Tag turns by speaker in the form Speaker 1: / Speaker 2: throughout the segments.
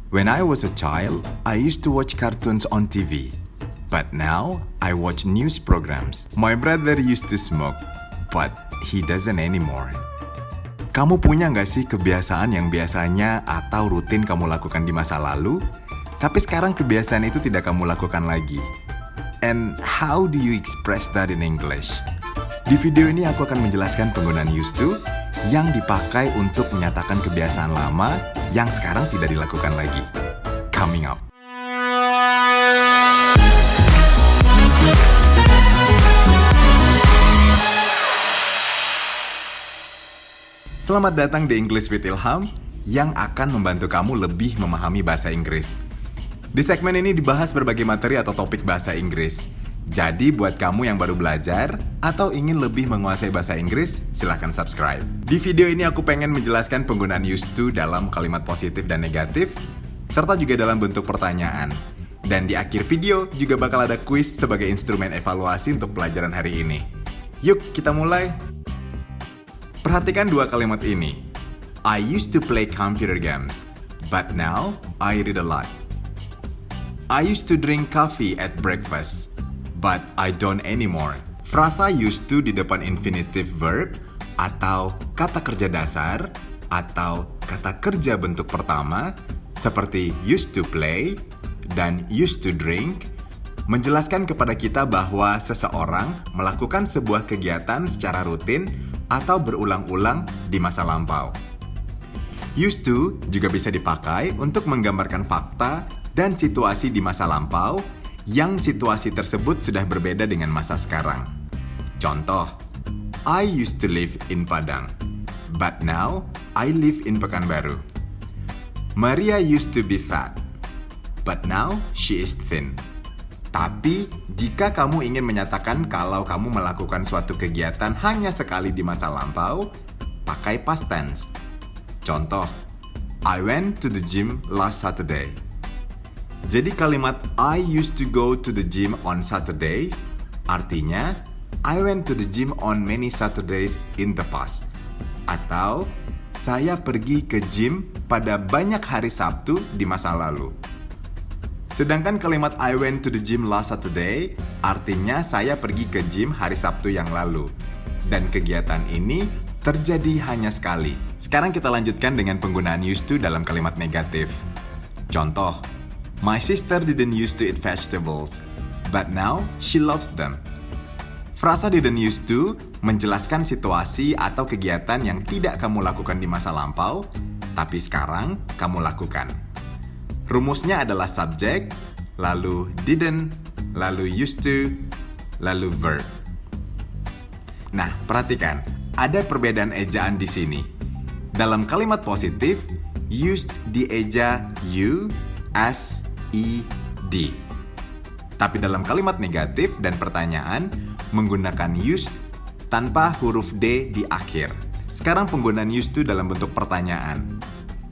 Speaker 1: When I was a child, I used to watch cartoons on TV. But now, I watch news programs. My brother used to smoke, but he doesn't anymore. Kamu punya nggak sih kebiasaan yang biasanya atau rutin kamu lakukan di masa lalu, tapi sekarang kebiasaan itu tidak kamu lakukan lagi? And how do you express that in English? Di video ini aku akan menjelaskan penggunaan used to yang dipakai untuk menyatakan kebiasaan lama yang sekarang tidak dilakukan lagi. Coming up. Selamat datang di English with Ilham yang akan membantu kamu lebih memahami bahasa Inggris. Di segmen ini dibahas berbagai materi atau topik bahasa Inggris. Jadi buat kamu yang baru belajar atau ingin lebih menguasai bahasa Inggris, silahkan subscribe. Di video ini aku pengen menjelaskan penggunaan used to dalam kalimat positif dan negatif, serta juga dalam bentuk pertanyaan. Dan di akhir video juga bakal ada kuis sebagai instrumen evaluasi untuk pelajaran hari ini. Yuk kita mulai! Perhatikan dua kalimat ini. I used to play computer games, but now I read a lot. I used to drink coffee at breakfast, but I don't anymore. Frasa used to di depan infinitive verb atau kata kerja dasar atau kata kerja bentuk pertama seperti used to play dan used to drink menjelaskan kepada kita bahwa seseorang melakukan sebuah kegiatan secara rutin atau berulang-ulang di masa lampau. Used to juga bisa dipakai untuk menggambarkan fakta dan situasi di masa lampau yang situasi tersebut sudah berbeda dengan masa sekarang. Contoh, I used to live in Padang, but now I live in Pekanbaru. Maria used to be fat, but now she is thin. Tapi, jika kamu ingin menyatakan kalau kamu melakukan suatu kegiatan hanya sekali di masa lampau, pakai past tense. Contoh, I went to the gym last Saturday. Jadi kalimat I used to go to the gym on Saturdays artinya I went to the gym on many Saturdays in the past. Atau saya pergi ke gym pada banyak hari Sabtu di masa lalu. Sedangkan kalimat I went to the gym last Saturday artinya saya pergi ke gym hari Sabtu yang lalu. Dan kegiatan ini terjadi hanya sekali. Sekarang kita lanjutkan dengan penggunaan used to dalam kalimat negatif. Contoh, my sister didn't used to eat vegetables, but now she loves them. Frasa didn't used to menjelaskan situasi atau kegiatan yang tidak kamu lakukan di masa lampau, tapi sekarang kamu lakukan. Rumusnya adalah subjek, lalu didn't, lalu used to, lalu verb. Nah, perhatikan, ada perbedaan ejaan di sini. Dalam kalimat positif, used dieja you, as, ed. Tapi dalam kalimat negatif dan pertanyaan menggunakan used tanpa huruf d di akhir. Sekarang penggunaan used to dalam bentuk pertanyaan.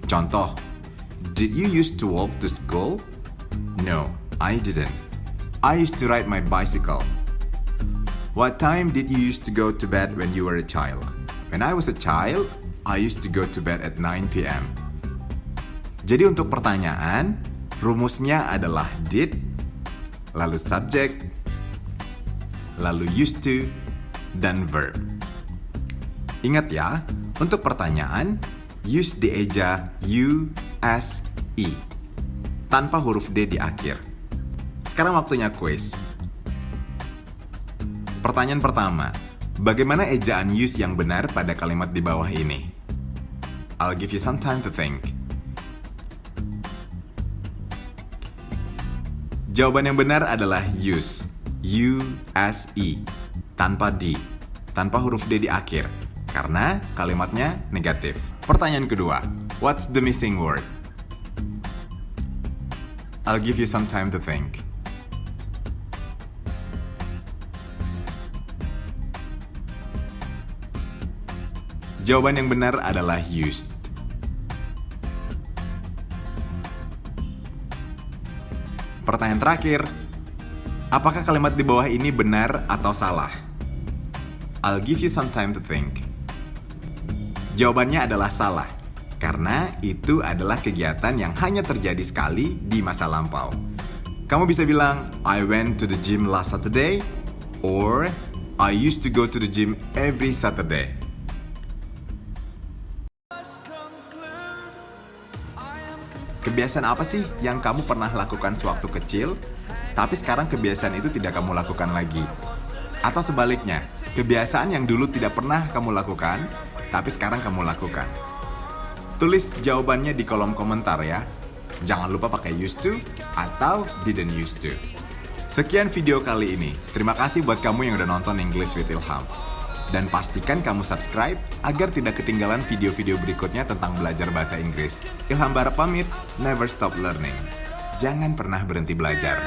Speaker 1: Contoh, did you used to walk to school? No, I didn't. I used to ride my bicycle. What time did you used to go to bed when you were a child? When I was a child, I used to go to bed at 9 p.m. Jadi untuk pertanyaan, rumusnya adalah did, lalu subject, lalu used to, dan verb. Ingat ya, untuk pertanyaan, use dieja you, as, e, tanpa huruf d di akhir. Sekarang waktunya quiz. Pertanyaan pertama, bagaimana ejaan use yang benar pada kalimat di bawah ini? I'll give you some time to think. Jawaban yang benar adalah use, U-S-E, tanpa D, tanpa huruf D di akhir, karena kalimatnya negatif. Pertanyaan kedua, what's the missing word? I'll give you some time to think. Jawaban yang benar adalah used. Pertanyaan terakhir, apakah kalimat di bawah ini benar atau salah? I'll give you some time to think. Jawabannya adalah salah, Karena itu adalah kegiatan yang hanya terjadi sekali di masa lampau. Kamu bisa bilang, I went to the gym last Saturday, or I used to go to the gym every Saturday. Kebiasaan apa sih yang kamu pernah lakukan sewaktu kecil, tapi sekarang kebiasaan itu tidak kamu lakukan lagi? Atau sebaliknya, kebiasaan yang dulu tidak pernah kamu lakukan, tapi sekarang kamu lakukan. Tulis jawabannya di kolom komentar ya. Jangan lupa pakai used to atau didn't used to. Sekian video kali ini. Terima kasih buat kamu yang udah nonton English with Ilham. Dan pastikan kamu subscribe agar tidak ketinggalan video-video berikutnya tentang belajar bahasa Inggris. Ilham Barap pamit, never stop learning. Jangan pernah berhenti belajar.